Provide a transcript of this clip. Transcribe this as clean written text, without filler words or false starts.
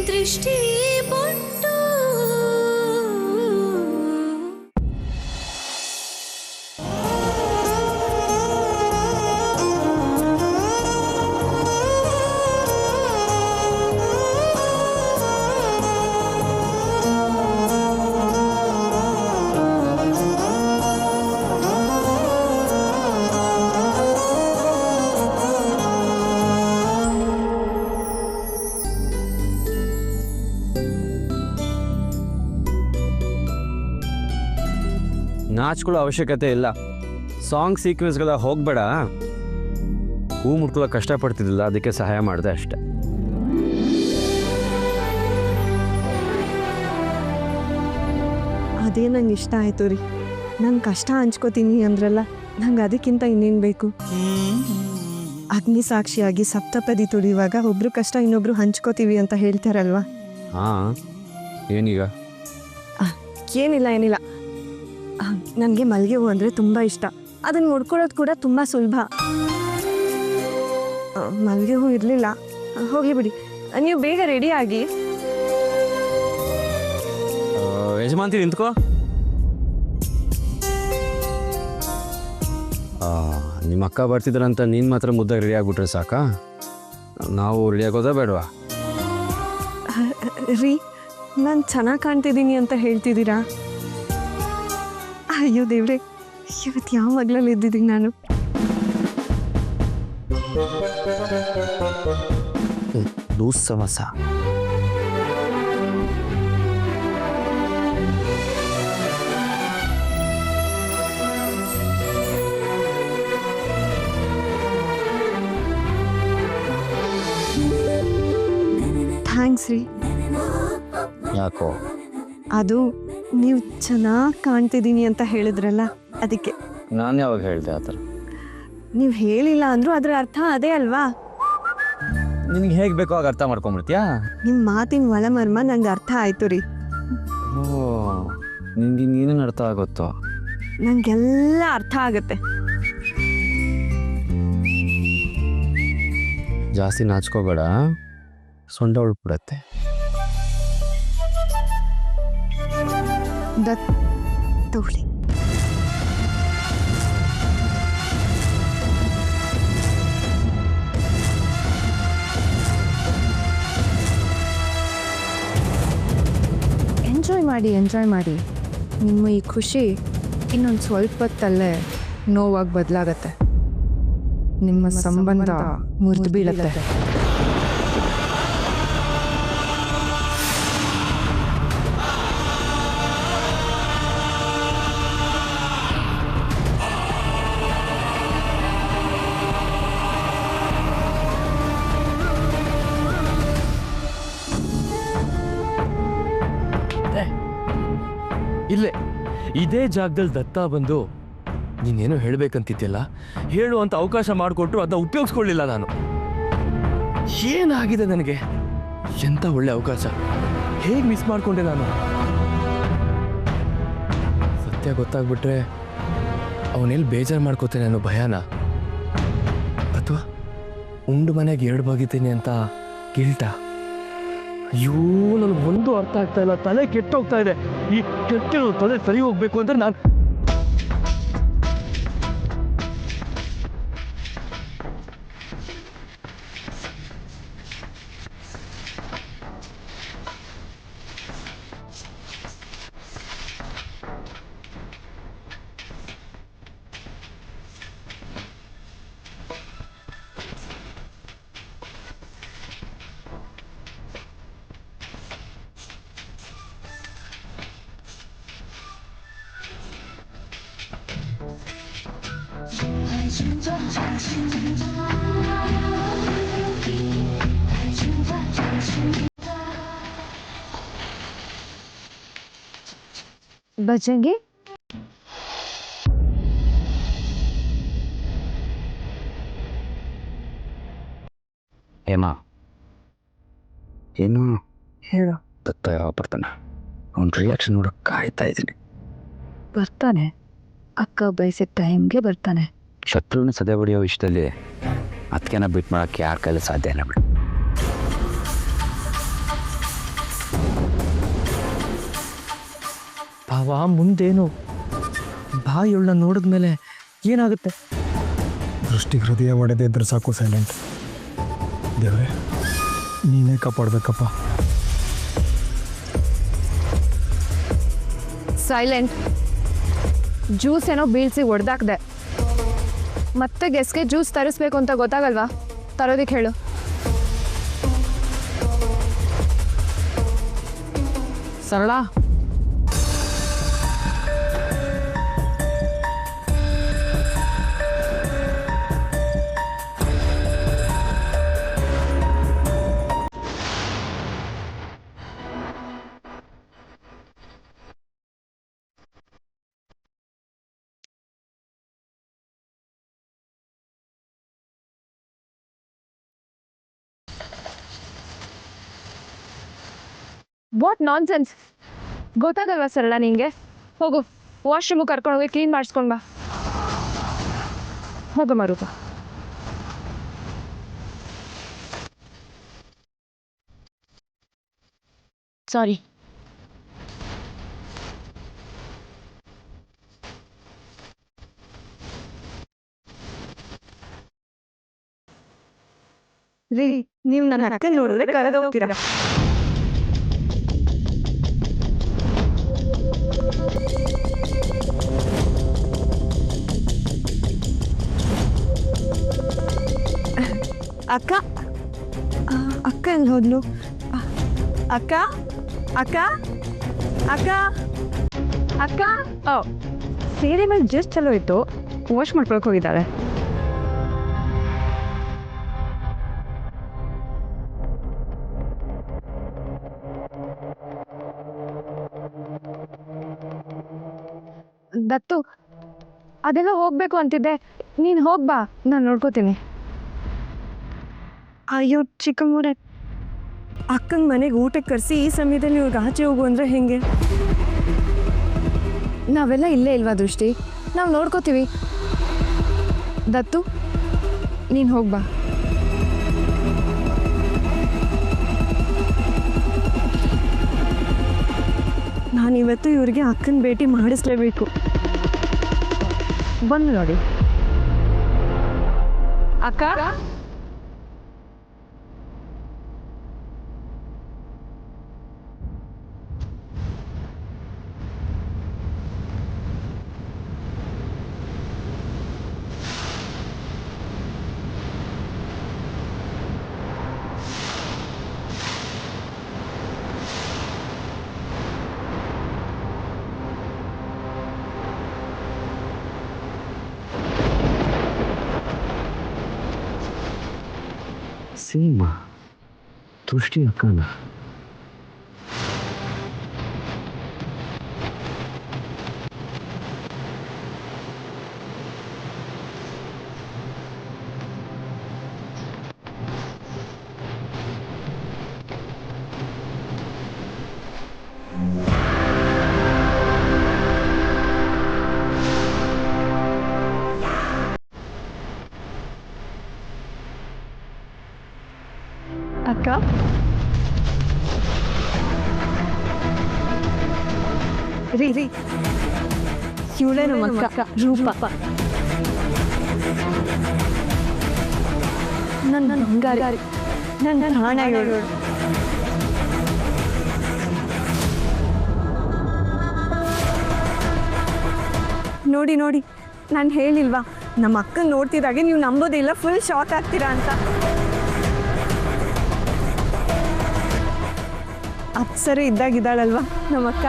ದೃಷ್ಟಿ ಬೊಟ್ಟು ನಾಚ್ಕೊಳ್ಳೋ ಅವಶ್ಯಕತೆ ಇಲ್ಲ. ಸಾಂಗ್ ಸೀಕ್ವೆನ್ಸ್ಗೆಲ್ಲ ಹೋಗಬೇಡ. ಹೂ ಮುಟ್ಕೊಳ್ಳೋ ಕಷ್ಟಪಡ್ತಿದ್ದಿಲ್ಲ, ಅದಕ್ಕೆ ಸಹಾಯ ಮಾಡಿದೆ ಅಷ್ಟೆ. ಅದೇ ನಂಗೆ ಇಷ್ಟ ಆಯಿತು ರೀ. ನಂಗೆ ಕಷ್ಟ ಹಂಚ್ಕೋತೀನಿ ಅಂದ್ರಲ್ಲ, ನಂಗೆ ಅದಕ್ಕಿಂತ ಇನ್ನೇನು ಬೇಕು? ಅಗ್ನಿ ಸಾಕ್ಷಿಯಾಗಿ ಸಪ್ತಪದಿ ತುಳಿಯುವಾಗ ಒಬ್ರು ಕಷ್ಟ ಇನ್ನೊಬ್ರು ಹಂಚ್ಕೋತೀವಿ ಅಂತ ಹೇಳ್ತಾರಲ್ವಾ? ಹಾಂ, ಏನೀಗ? ಏನಿಲ್ಲ. ನನಗೆ ಮಲ್ಲಿಗೆ ಹೂ ಅಂದರೆ ತುಂಬ ಇಷ್ಟ. ಅದನ್ನು ಮುಡ್ಕೊಳ್ಳೋದು ಕೂಡ ತುಂಬ ಸುಲಭ. ಮಲ್ಲಿಗೆ ಹೂ ಇರಲಿಲ್ಲ, ಹೋಗಿ ಬಿಡಿ. ನೀವು ಬೇಗ ರೆಡಿ ಆಗಿ. ಯಜಮಾನ್ತಿ ನಿಂತ್ಕೋ. ನಿಮ್ಮ ಅಕ್ಕ ಬರ್ತಿದ್ರಂತ ನೀನು ಮಾತ್ರ ಮುದ್ದಾಗಿ ರೆಡಿ ಆಗಿಬಿಟ್ರೆ ಸಾಕಾ? ನಾವು ರೆಡಿ ಆಗೋದೇ ಬೇಡವಾ? ರೀ, ನಾನು ಚೆನ್ನಾಗಿ ಕಾಣ್ತಿದ್ದೀನಿ ಅಂತ ಹೇಳ್ತಿದ್ದೀರಾ? ಅಯ್ಯೋ ದೇವ್ರೆ, ಇವತ್ತು ಯಾವ ಮಗ್ಲಲ್ಲಿ ಇದ್ದಿದ್ದೀನಿ ನಾನು? ದೂಸವಸ ಥ್ಯಾಂಕ್ಸ್ ರೀ. ಯಾಕೋ? ಅದು ನೀವು ಚೆನ್ನಾಗಿ ಕಾಣ್ತಿದ್ದೀನಿ ಅಂತ ಹೇಳಿದ್ರಲ್ಲ, ಅದಕ್ಕೆ. ನಾನು ಯಾವಾಗ ಹೇಳಿದೆ ಆ ಥರ? ನೀವು ಹೇಳಿಲ್ಲ ಅಂದರೂ ಅದರ ಅರ್ಥ ಅದೇ ಅಲ್ವಾ? ನಿನಗೆ ಹೇಗೆ ಬೇಕೋ ಆಗ ಅರ್ಥ ಮಾಡ್ಕೊಂಬಿಡ್ತೀಯಾ? ನಿಮ್ಮ ಮಾತಿನ ಒಳಮರ್ಮ ನಂಗೆ ಅರ್ಥ ಆಯಿತು ರೀ. ಓ, ನಿನಗೆ ನೀನೇನು ಅರ್ಥ ಆಗುತ್ತೋ? ನನಗೆಲ್ಲ ಅರ್ಥ ಆಗುತ್ತೆ. ಜಾಸ್ತಿ ನಾಚ್ಕೋಬೇಡ, ಸೊಂಟ ಉಳ್ಬಿಡತ್ತೆ. ತಗೊಳ್ಳಿ. ಎಂಜಾಯ್ ಮಾಡಿ. ನಿಮ್ಮ ಈ ಖುಷಿ ಇನ್ನೊಂದು ಸ್ವಲ್ಪ ಹೊತ್ತಲ್ಲೇ ನೋವಾಗಿ ಬದಲಾಗತ್ತೆ. ನಿಮ್ಮ ಸಂಬಂಧ ಮುರಿದು ಬೀಳತ್ತೆ. ಇಲ್ಲೇ ಇದೇ ಜಾಗದಲ್ಲಿ ದತ್ತ ಬಂದು ನೀನೇನೋ ಹೇಳ್ಬೇಕಂತಿದ್ಯಲ್ಲ, ಹೇಳು ಅಂತ ಅವಕಾಶ ಮಾಡಿಕೊಟ್ರು, ಅದನ್ನ ಉಪಯೋಗಿಸ್ಕೊಳ್ಳಿಲ್ಲ ನಾನು. ಏನಾಗಿದೆ ನನಗೆ? ಎಂಥ ಒಳ್ಳೆ ಅವಕಾಶ, ಹೇಗೆ ಮಿಸ್ ಮಾಡಿಕೊಂಡೆ ನಾನು? ಸತ್ಯ ಗೊತ್ತಾಗ್ಬಿಟ್ರೆ ಅವನೆಲ್ಲಿ ಬೇಜಾರು ಮಾಡ್ಕೋತೇನೆ ಅನ್ನೋ ಭಯನ, ಅಥವಾ ಉಂಡು ಮನೆಗೆ ಎರಡು ಬಗಿತೀನಿ ಅಂತ ಗಿಲ್ಟ? ಅಯ್ಯೋ, ನನಗೆ ಒಂದು ಅರ್ಥ ಆಗ್ತಾ ಇಲ್ಲ. ತಲೆ ಕೆಟ್ಟೋಗ್ತಾ ಇದೆ. ಈ ಕೆಟ್ಟಿರೋ ತಲೆ ಸರಿ ಹೋಗ್ಬೇಕು ಅಂದ್ರೆ ನಾನು ಬಜಂಗಿ ಹೇಮಾ, ಏನು ಹೇಳು. ದತ್ತ ಯಾವ ಬರ್ತಾನೆ? ಅವ್ನ ರಿಯಾಕ್ಷನ್ ನೋಡೋಕೆ ಕಾಯ್ತಾ ಇದ್ದೀನಿ. ಬರ್ತಾನೆ, ಅಕ್ಕ ಬಯಸಿದ ಟೈಮ್ಗೆ ಬರ್ತಾನೆ. ಶತ್ರುವಿನ ಸದೆ ಹೊಡೆಯೋ ವಿಷಯದಲ್ಲಿ ಅದಕ್ಕೆನ ಬಿಟ್ಟು ಮಾಡೋಕ್ಕೆ ಯಾರ ಕೈಲಿ ಸಾಧ್ಯ ಇಲ್ಲ ಬಿಡು. ಅವ ಮುಂದೇನು ಬಾಯಿಯೊಳ್ಳ ನೋಡಿದ್ಮೇಲೆ ಏನಾಗುತ್ತೆ? ದೃಷ್ಟಿಗೆ ಹೃದಯ ಒಡೆದೇ ಇದ್ರೆ ಸಾಕು ಸೈಲೆಂಟ್. ದೇವ್ರೆ ನೀನೇ ಕಾಪಾಡಬೇಕಪ್ಪ. ಸೈಲೆಂಟ್. ಜ್ಯೂಸ್ ಏನೋ ಬೀಳ್ಸಿ ಒಡೆದಾಕ್ದೆ. ಮತ್ತೆ ಗೆಸ್ಗೆ ಜ್ಯೂಸ್ ತರಿಸ್ಬೇಕು ಅಂತ ಗೊತ್ತಾಗಲ್ವಾ? ತರೋದಕ್ಕೆ ಹೇಳು. ಸರಳ, ವಾಟ್ ನಾನ್ಸೆನ್ಸ್. ಗೊತ್ತಾಗಲ್ವಾ ಸರಳ ನಿಂಗೆ? ಹೋಗು, ವಾಶ್ರೂಮು ಕರ್ಕೊಂಡು ಹೋಗಿ ಕ್ಲೀನ್ ಮಾಡಿಸ್ಕೊಂಡು ಬಾ. ಹೋಗಮ್ಮ ರೂಪ. ಸಾರಿ. ರೀ, ನೀವು ನನ್ನ ಅಕ್ಕ ನೋಡಿದ್ರೆ ಕರೆದೋಗ್ತೀರಾ. ಅಕ್ಕ ಅಕ್ಕ ಎಲ್ಲಿ ಹೋದ್ಲು? ಅಕ್ಕ ಅಕ್ಕ ಅಕ್ಕ ಅಕ್ಕ ಸೀರೆ ಮೇಲೆ ಜಸ್ಟ್ ಚಲೋ ಇತ್ತು, ವಾಶ್ ಮಾಡ್ಕೊಳಕ್ಕೆ ಹೋಗಿದ್ದಾಳೆ. ದತ್ತು, ಅದೆಲ್ಲ ಹೋಗ್ಬೇಕು ಅಂತಿದ್ದೆ. ನೀನು ಹೋಗ್ಬಾ, ನಾನು ನೋಡ್ಕೋತೀನಿ. ಅಯ್ಯೋ ಚಿಕ್ಕಮ್ಮೂರೆ, ಅಕ್ಕನ ಮನೆಗೆ ಊಟಕ್ಕೆ ಕರೆಸಿ ಈ ಸಮಯದಲ್ಲಿ ಇವ್ರಿಗೆ ಆಚೆ ಹೋಗು ಅಂದರೆ ಹೆಂಗೆ? ನಾವೆಲ್ಲ ಇಲ್ಲೇ ಇಲ್ವಾ ದೃಷ್ಟಿ? ನಾವು ನೋಡ್ಕೋತೀವಿ. ದತ್ತು, ನೀನು ಹೋಗ್ಬಾ. ನಾನಿವತ್ತು ಇವ್ರಿಗೆ ಅಕ್ಕನ ಭೇಟಿ ಮಾಡಿಸ್ಲೇಬೇಕು. ಬಂದು ನೋಡಿ. ಅಕ್ಕ ಸೀಮಾ, ದೃಷ್ಟಿ ಅಕ್ಕನ. ಅಕ್ಕ ರೀ ರೀ, ಇವಳೇ ನಮ್ಮ ಅಕ್ಕ ರೂಪ. ನನ್ನ ಬಂಗಾರಿ, ನನ್ನ ಹಣ ಇವಳು. ನೋಡಿ ನೋಡಿ, ನಾನು ಹೇಳಿಲ್ವಾ ನಮ್ಮ ಅಕ್ಕನ ನೋಡ್ತಿದ್ದಾಗೆ ನೀವು ನಂಬೋದಿಲ್ಲ, ಫುಲ್ ಶಾಕ್ ಆಗ್ತೀರಾ ಅಂತ. ಅಪ್ಸರೆ ಇದ್ದಾಗಿದ್ದಾಳಲ್ವಾ ನಮ್ಮ ಅಕ್ಕ.